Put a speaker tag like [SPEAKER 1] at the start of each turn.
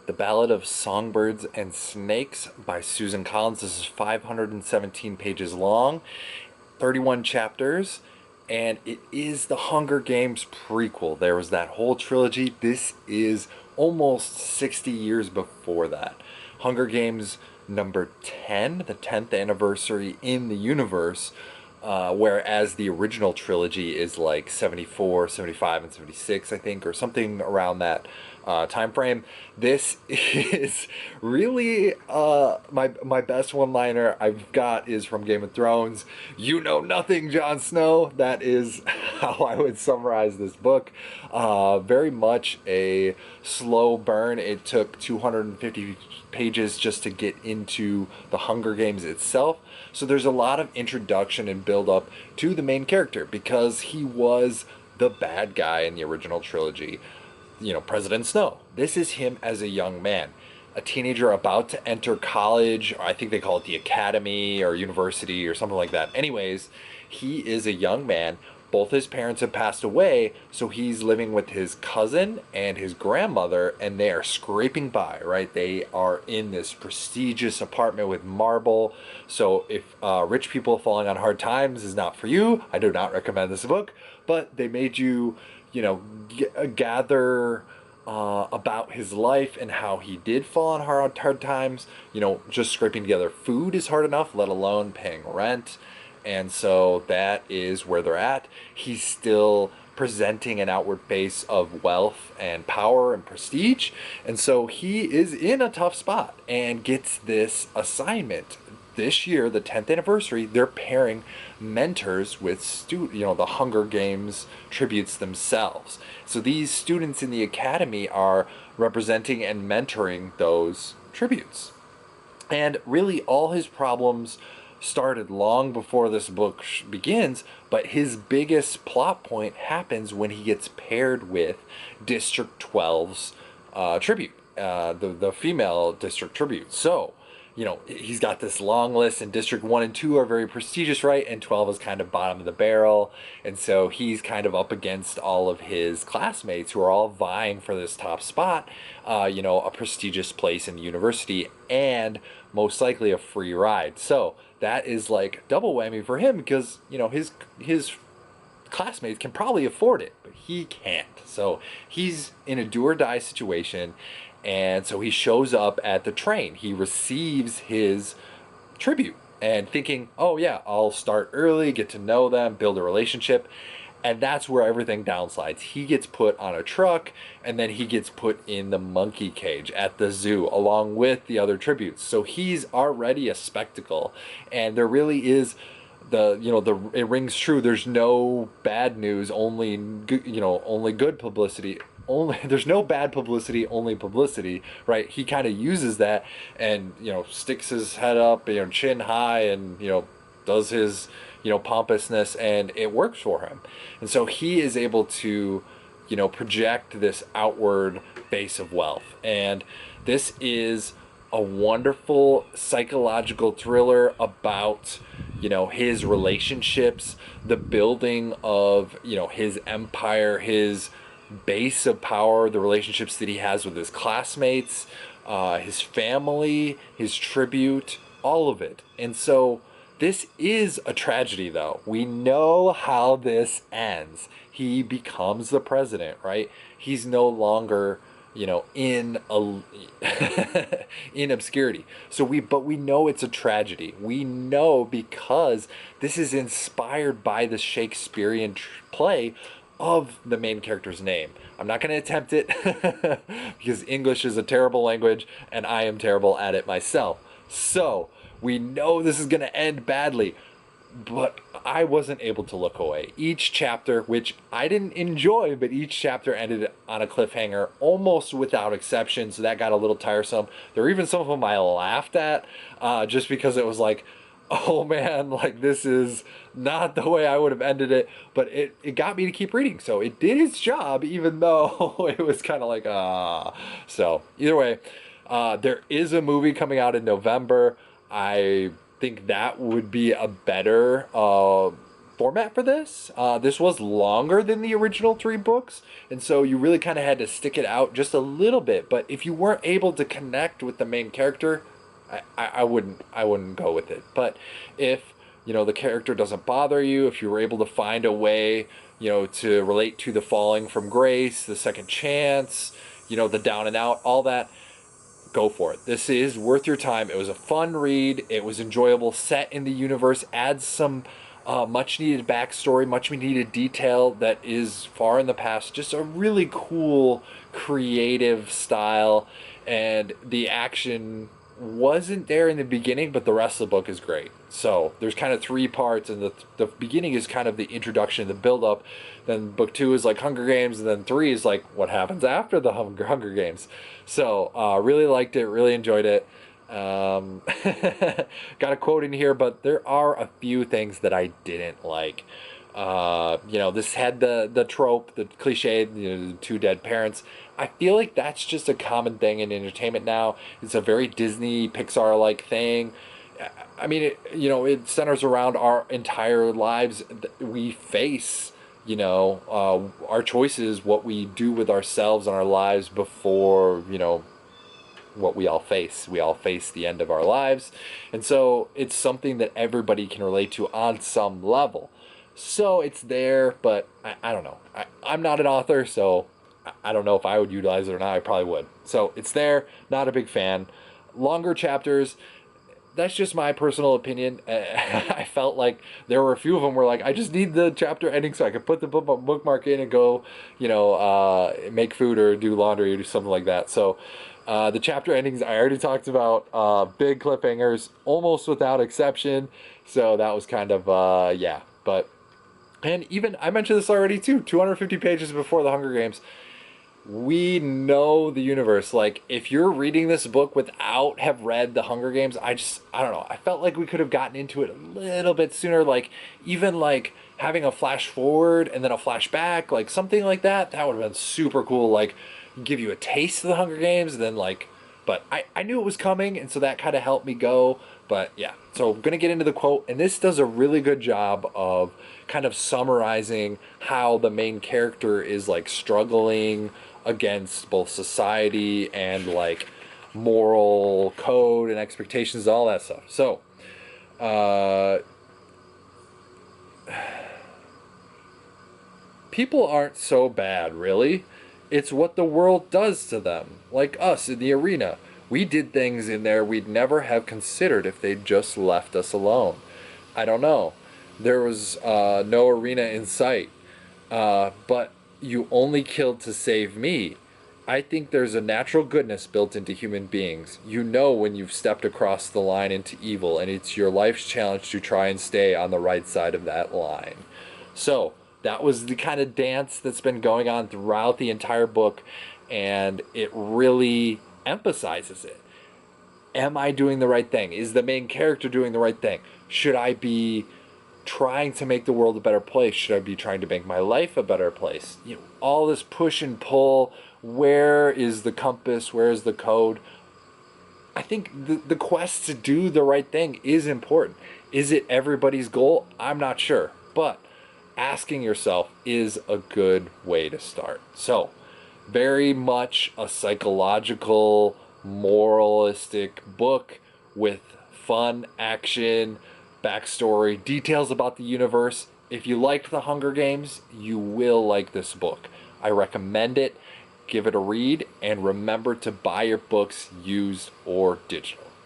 [SPEAKER 1] The Ballad of Songbirds and Snakes by Susan Collins. This is 517 pages long, 31 chapters, and it is the Hunger Games prequel. There was that whole trilogy. This is almost 60 years before that. Hunger Games number 10, the 10th anniversary in the universe, whereas the original trilogy is like 74, 75, and 76, I think, or something around that time frame. This is really my best one-liner I've got is from Game of Thrones. You know nothing, Jon Snow. That is how I would summarize this book. Very much a slow burn. It took 250 pages just to get into the Hunger Games itself. So there's a lot of introduction and build up to the main character because he was the bad guy in the original trilogy. President Snow. This is him as a young man, a teenager about to enter college. I think they call it the academy or university or something like that. Anyways, he is a young man. Both his parents have passed away, so he's living with his cousin and his grandmother, and they are scraping by, right? They are in this prestigious apartment with marble. So if rich people falling on hard times is not for you, I do not recommend this book, but they made you gather about his life and how he did fall on hard times. Just scraping together food is hard enough, let alone paying rent. And so that is where they're at. He's still presenting an outward face of wealth and power and prestige. And so he is in a tough spot and gets this assignment. This year, the 10th anniversary, they're pairing mentors with the Hunger Games tributes themselves. So these students in the academy are representing and mentoring those tributes. And really all his problems started long before this book begins, but his biggest plot point happens when he gets paired with District 12's tribute, the female district tribute. So he's got this long list, and District 1 and 2 are very prestigious, right? And 12 is kind of bottom of the barrel. And so he's kind of up against all of his classmates who are all vying for this top spot, a prestigious place in the university, and most likely a free ride. So that is like double whammy for him because, his classmates can probably afford it, but he can't. So he's in a do or die situation. And so he shows up at the train. He receives his tribute and thinking, oh yeah, I'll start early, get to know them, build a relationship. And that's where everything downslides. He gets put on a truck, and then he gets put in the monkey cage at the zoo along with the other tributes. So he's already a spectacle. And there really is it rings true. There's no bad news, only good publicity. There's no bad publicity, only publicity, right? He kind of uses that and sticks his head up, chin high, and does his pompousness, and it works for him. And so he is able to project this outward base of wealth. And this is a wonderful psychological thriller about his relationships, the building of his empire, his base of power, the relationships that he has with his classmates, his family, his tribute, all of it. And so this is a tragedy, though. We know how this ends. He becomes the president, right? He's no longer in in obscurity. But we know it's a tragedy. We know because this is inspired by the Shakespearean play of the main character's name. I'm not going to attempt it because English is a terrible language and I am terrible at it myself. So we know this is going to end badly, but I wasn't able to look away. Each chapter, which I didn't enjoy, but each chapter ended on a cliffhanger almost without exception, so that got a little tiresome. There were even some of them I laughed at just because it was like, oh man, like this is not the way I would have ended it, but it got me to keep reading. So it did its job, even though it was kind of like, So either way, there is a movie coming out in November. I think that would be a better format for this. This was longer than the original 3 books, and so you really kind of had to stick it out just a little bit. But if you weren't able to connect with the main character, I wouldn't go with it. But if the character doesn't bother you, if you were able to find a way to relate to the falling from grace, the second chance, the down and out, all that, go for it. This is worth your time. It was a fun read. It was enjoyable. Set in the universe, adds some much needed backstory, much needed detail that is far in the past. Just a really cool, creative style, and the action wasn't there in the beginning, but the rest of the book is great. So there's kind of 3 parts, and the beginning is kind of the introduction, the build up. Then book 2 is like Hunger Games, and then 3 is like what happens after the Hunger Games. So really liked it, really enjoyed it. Got a quote in here, but there are a few things that I didn't like. This had the trope, the cliche, the 2 dead parents. I feel like that's just a common thing in entertainment now. It's a very Disney, Pixar-like thing. I mean, it centers around our entire lives. We face, our choices, what we do with ourselves and our lives before, what we all face. We all face the end of our lives. And so it's something that everybody can relate to on some level. So it's there, but I don't know. I'm not an author, so I don't know if I would utilize it or not. I probably would. So it's there, not a big fan. Longer chapters, that's just my personal opinion. I felt like there were a few of them where like, I just need the chapter ending so I could put the bookmark in and go, make food or do laundry or do something like that. So the chapter endings I already talked about, big cliffhangers, almost without exception. So that was kind of, yeah. But, and even, I mentioned this already too, 250 pages before the Hunger Games. We know the universe. Like, if you're reading this book without have read the Hunger Games, I don't know. I felt like we could have gotten into it a little bit sooner. Like, even like having a flash forward and then a flashback, like something like that. That would have been super cool. Like, give you a taste of the Hunger Games, and then like, but I knew it was coming, and so that kind of helped me go. But yeah, so I'm gonna get into the quote, and this does a really good job of kind of summarizing how the main character is like struggling against both society and like moral code and expectations, all that stuff. So people aren't so bad, really. It's what the world does to them. Like us in the arena, we did things in there we'd never have considered if they'd just left us alone. I don't know. There was no arena in sight, but you only killed to save me. I think there's a natural goodness built into human beings. You know when you've stepped across the line into evil, and it's your life's challenge to try and stay on the right side of that line. So that was the kind of dance that's been going on throughout the entire book, and it really emphasizes it. Am I doing the right thing? Is the main character doing the right thing? Should I be trying to make the world a better place? Should I be trying to make my life a better place? All this push and pull. Where is the compass? Where is the code? I think the quest to do the right thing is important. Is it everybody's goal? I'm not sure. But asking yourself is a good way to start. So, very much a psychological, moralistic book with fun action, backstory, details about the universe. If you liked the Hunger Games, you will like this book. I recommend it. Give it a read, and remember to buy your books used or digital.